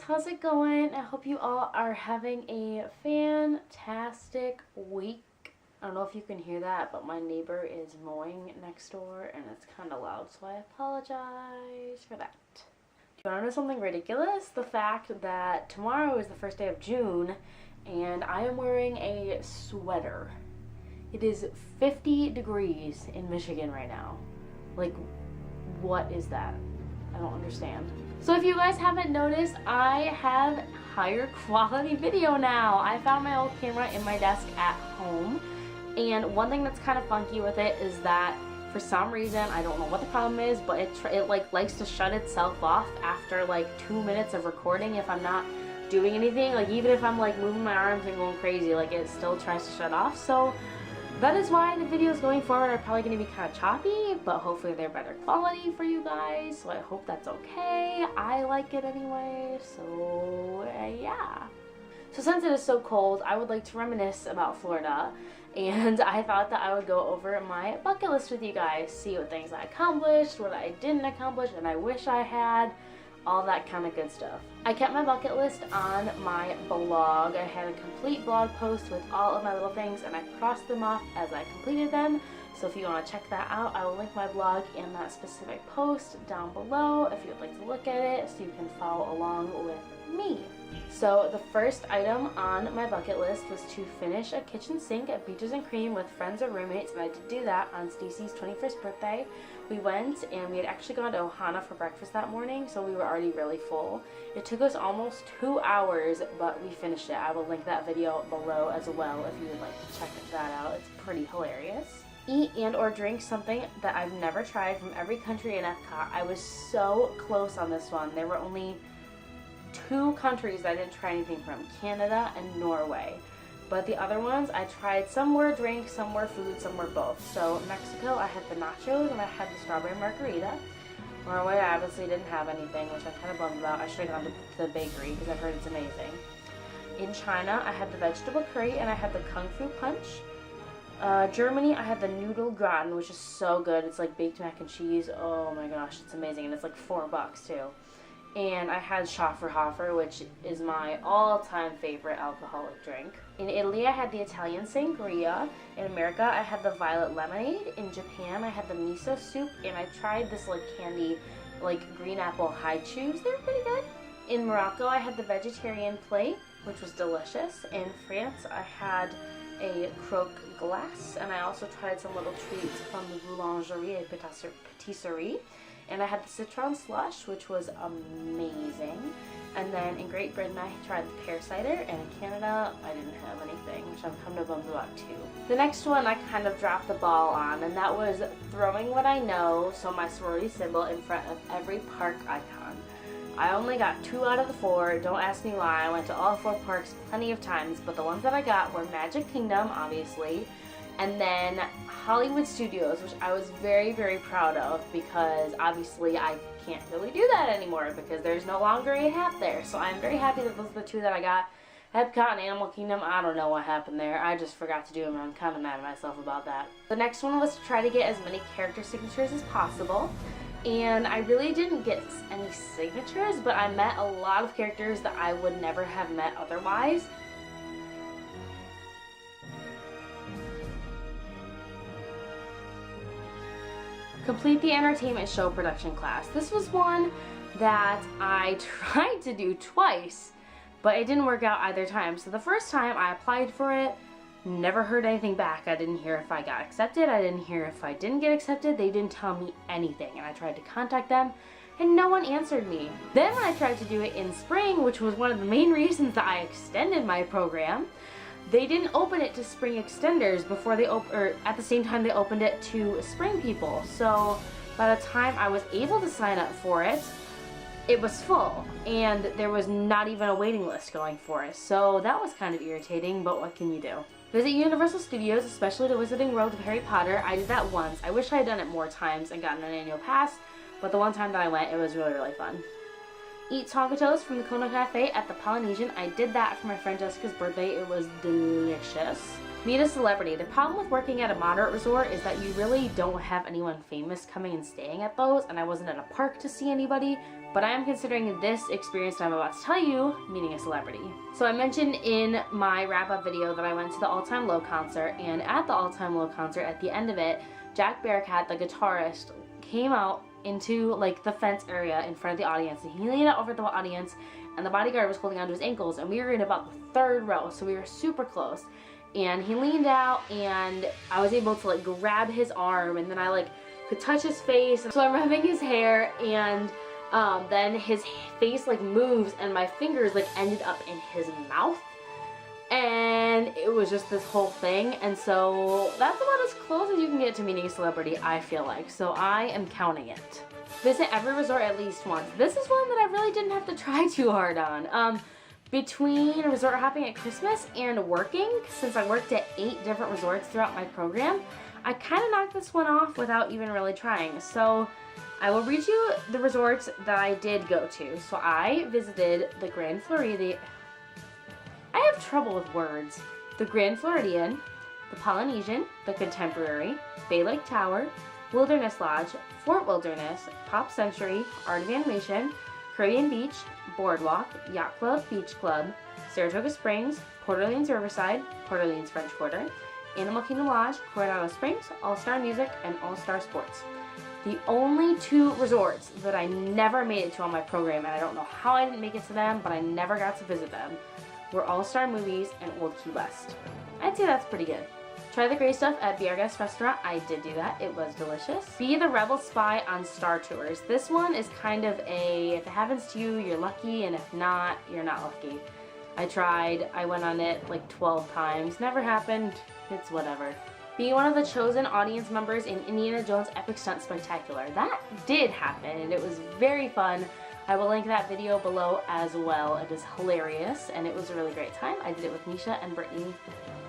guys, how's it going? I hope you all are having a fantastic week. I don't know if you can hear that, but my neighbor is mowing next door and it's kind of loud, so I apologize for that. Do you want to know something ridiculous? The fact that tomorrow is the first day of June and I am wearing a sweater. It is 50 degrees in Michigan right now. Like, what is that? I don't understand. So if you guys haven't noticed, I have higher quality video now. I found my old camera in my desk at home, and one thing that's kind of funky with it is that for some reason, I don't know what the problem is, but it like likes to shut itself off after like 2 minutes of recording if I'm not doing anything. Like even if I'm like moving my arms and going crazy, like it still tries to shut off. So that is why the videos going forward are probably going to be kind of choppy, but hopefully they're better quality for you guys, so I hope that's okay. I like it anyway, so yeah. So since it is so cold, I would like to reminisce about Florida, and I thought that I would go over my bucket list with you guys, see what things I accomplished, what I didn't accomplish, and I wish I had. All that kind of good stuff. I kept my bucket list on my blog. I had a complete blog post with all of my little things and I crossed them off as I completed them. So if you want to check that out, I will link my blog in that specific post down below if you'd like to look at it so you can follow along with me. So the first item on my bucket list was to finish a kitchen sink at Beaches and Cream with friends or roommates, and I did do that on Stacy's 21st birthday. We went and we had actually gone to Ohana for breakfast that morning, so we were already really full. It took us almost 2 hours, but we finished it. I will link that video below as well if you would like to check that out. It's pretty hilarious. Eat and or drink something that I've never tried from every country in Epcot. I was so close on this one. There were only 2 countries I didn't try anything from, Canada and Norway. But the other ones I tried, some were drink, some were food, some were both. So Mexico, I had the nachos and I had the strawberry margarita. Norway, I obviously didn't have anything, which I'm kind of bummed about. I should have gone to the bakery because I've heard it's amazing. In China, I had the vegetable curry and I had the kung fu punch. Germany, I had the noodle gratin, which is so good. It's like baked mac and cheese. Oh my gosh, it's amazing. And it's like $4 too. And I had Schafferhofer, which is my all-time favorite alcoholic drink. In Italy, I had the Italian sangria. In America, I had the violet lemonade. In Japan, I had the miso soup, and I tried this like candy, like green apple high chews. They were pretty good. In Morocco, I had the vegetarian plate, which was delicious. In France, I had a croque glace, and I also tried some little treats from the Boulangerie et Patisserie. And I had the citron slush, which was amazing. And then in Great Britain, I tried the pear cider, and in Canada, I didn't have anything, which I'm kind of bummed about too. The next one I kind of dropped the ball on, and that was throwing what I know, so my sorority symbol, in front of every park icon. I only got 2 out of the 4. Don't ask me why. I went to all 4 parks plenty of times, but the ones that I got were Magic Kingdom, obviously, and then Hollywood Studios, which I was very, very proud of because obviously I can't really do that anymore because there's no longer a hat there. So I'm very happy that those are the 2 that I got. Epcot and Animal Kingdom, I don't know what happened there. I just forgot to do them and I'm kind of mad at myself about that. The next one was to try to get as many character signatures as possible. And I really didn't get any signatures, but I met a lot of characters that I would never have met otherwise. Complete the entertainment show production class. This was one that I tried to do twice, but it didn't work out either time. So the first time I applied for it, never heard anything back. I didn't hear if I got accepted. I didn't hear if I didn't get accepted. They didn't tell me anything, and I tried to contact them and no one answered me. Then when I tried to do it in spring, which was one of the main reasons that I extended my program, they didn't open it to spring extenders before they at the same time they opened it to spring people. So by the time I was able to sign up for it, it was full and there was not even a waiting list going for it. So that was kind of irritating, but what can you do? Visit Universal Studios, especially the Wizarding World of Harry Potter. I did that once. I wish I had done it more times and gotten an annual pass, but the one time that I went, it was really, really fun. eat Tonka toast from the Kona Cafe at the Polynesian. I did that for my friend Jessica's birthday. It was delicious. Meet a celebrity. The problem with working at a moderate resort is that you really don't have anyone famous coming and staying at those, and I wasn't at a park to see anybody, but I am considering this experience that I'm about to tell you meeting a celebrity. So I mentioned in my wrap-up video that I went to the All Time Low concert, and at the All Time Low concert, at the end of it, Jack Bearcat, the guitarist, came out into like the fence area in front of the audience, and he leaned out over the audience, and the bodyguard was holding onto his ankles, and we were in about the third row, so we were super close. And he leaned out, and I was able to like grab his arm, and then I like could touch his face. So I'm rubbing his hair, and then his face like moves, and my fingers like ended up in his mouth, and it was just this whole thing. And so that's about as close as you can get to meeting a celebrity, I feel like. So I am counting it. Visit every resort at least once. This is one that I really didn't have to try too hard on. Between resort hopping at Christmas and working, since I worked at 8 different resorts throughout my program, I kind of knocked this one off without even really trying. So I will read you the resorts that I did go to. So I visited the Grand Floridian. I have trouble with words. The Grand Floridian, the Polynesian, the Contemporary, Bay Lake Tower, Wilderness Lodge, Fort Wilderness, Pop Century, Art of Animation, Caribbean Beach, Boardwalk, Yacht Club, Beach Club, Saratoga Springs, Port Orleans Riverside, Port Orleans French Quarter, Animal Kingdom Lodge, Coronado Springs, All-Star Music, and All-Star Sports. The only 2 resorts that I never made it to on my program, and I don't know how I didn't make it to them, but I never got to visit them, were All-Star Movies and Old Key West. I'd say that's pretty good. Try the great stuff at Be Our Guest Restaurant. I did do that. It was delicious. Be the Rebel Spy on Star Tours. This one is kind of a, if it happens to you, you're lucky, and if not, you're not lucky. I tried. I went on it like 12 times. Never happened. It's whatever. Be one of the chosen audience members in Indiana Jones Epic Stunt Spectacular. That did happen, and it was very fun. I will link that video below as well. It is hilarious, and it was a really great time. I did it with Nisha and Brittany.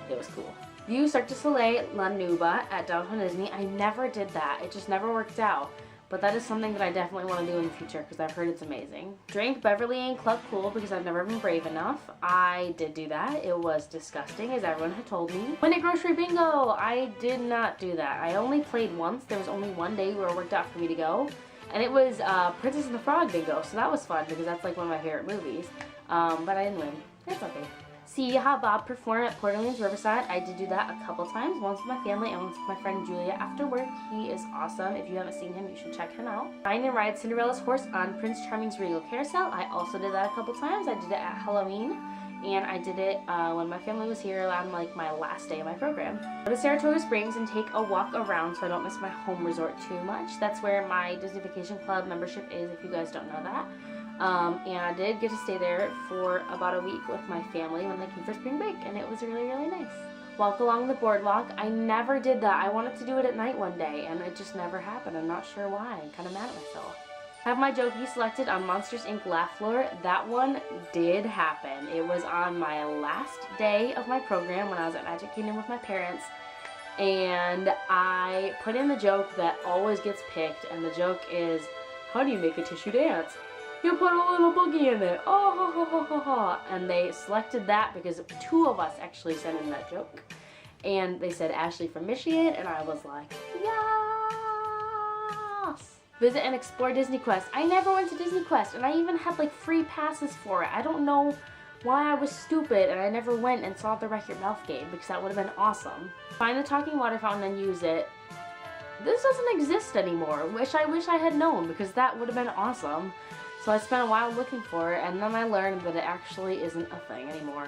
It was cool. View Cirque du Soleil La Nuba at Downtown Disney. I never did that. It just never worked out. But that is something that I definitely want to do in the future because I've heard it's amazing. Drink Beverly and Club Cool because I've never been brave enough. I did do that. It was disgusting, as everyone had told me. Win at Grocery Bingo. I did not do that. I only played once. There was only one day where it worked out for me to go. And it was Princess and the Frog Bingo. So that was fun because that's like one of my favorite movies. But I didn't win. It's okay. See Bob perform at Port Orleans Riverside. I did do that a couple times, once with my family and once with my friend Julia after work. He is awesome. If you haven't seen him, you should check him out. Ride and ride Cinderella's horse on Prince Charming's Regal Carousel. I also did that a couple times. I did it at Halloween, and I did it when my family was here on like my last day of my program. Go to Saratoga Springs and take a walk around so I don't miss my home resort too much. That's where my Disney Vacation Club membership is, if you guys don't know that. And I did get to stay there for about a week with my family when they came for spring break, and it was really, really nice. Walk along the boardwalk. I never did that. I wanted to do it at night one day, and it just never happened. I'm not sure why. I'm kind of mad at myself. Have my Jokey selected on Monsters, Inc. Laugh Floor. That one did happen. It was on my last day of my program when I was at Magic Kingdom with my parents, and I put in the joke that always gets picked, and the joke is, how do you make a tissue dance? You put a little boogie in it. Oh, ha, ha, ha, ha, ha. And they selected that because 2 of us actually sent in that joke. And they said Ashleigh from Michigan, and I was like, yes! Visit and explore Disney Quest. I never went to Disney Quest, and I even had like free passes for it. I don't know why I was stupid and I never went and saw the Wreck Your Mouth game because that would have been awesome. Find the talking water fountain and use it. This doesn't exist anymore. I wish I had known because that would have been awesome. So I spent a while looking for it, and then I learned that it actually isn't a thing anymore.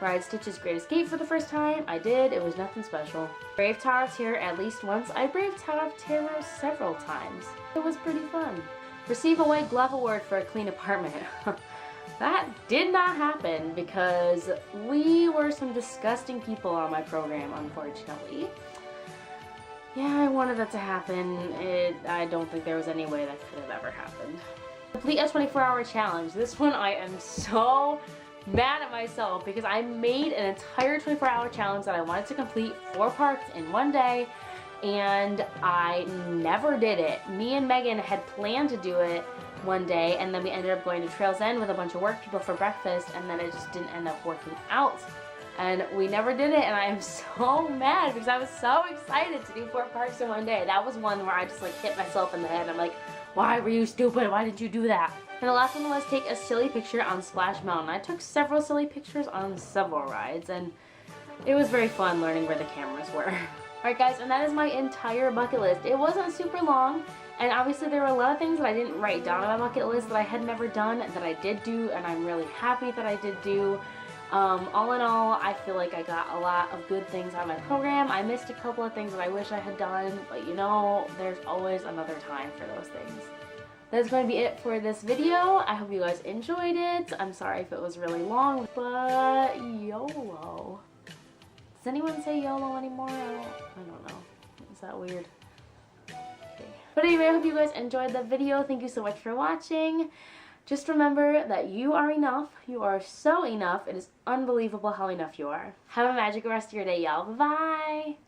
Ride Stitch's Great Escape for the first time. I did. It was nothing special. Brave Tower of Terror at least once. I braved Tower of Terror several times. It was pretty fun. Receive a White Glove Award for a clean apartment. That did not happen because we were some disgusting people on my program, unfortunately. Yeah, I wanted that to happen. I don't think there was any way that could have ever happened. Complete a 24-hour challenge. This one I am so mad at myself because I made an entire 24-hour challenge that I wanted to complete 4 parts in one day, and I never did it. Me and Megan had planned to do it one day, and then we ended up going to Trails End with a bunch of work people for breakfast, and then it just didn't end up working out. And we never did it, and I am so mad because I was so excited to do 4 parks in one day. That was one where I just like hit myself in the head. I'm like, why were you stupid? Why did you do that? And the last one was take a silly picture on Splash Mountain. I took several silly pictures on several rides, and it was very fun learning where the cameras were. Alright guys, and that is my entire bucket list. It wasn't super long, and obviously there were a lot of things that I didn't write down on my bucket list that I had never done that I did do, and I'm really happy that I did do. All in all, I feel like I got a lot of good things on my program. I missed a couple of things that I wish I had done, but you know, there's always another time for those things. That's going to be it for this video. I hope you guys enjoyed it. I'm sorry if it was really long, but YOLO. Does anyone say YOLO anymore? I don't know. Is that weird? Okay. But anyway, I hope you guys enjoyed the video. Thank you so much for watching. Just remember that you are enough. You are so enough. It is unbelievable how enough you are. Have a magical rest of your day, y'all. Bye-bye.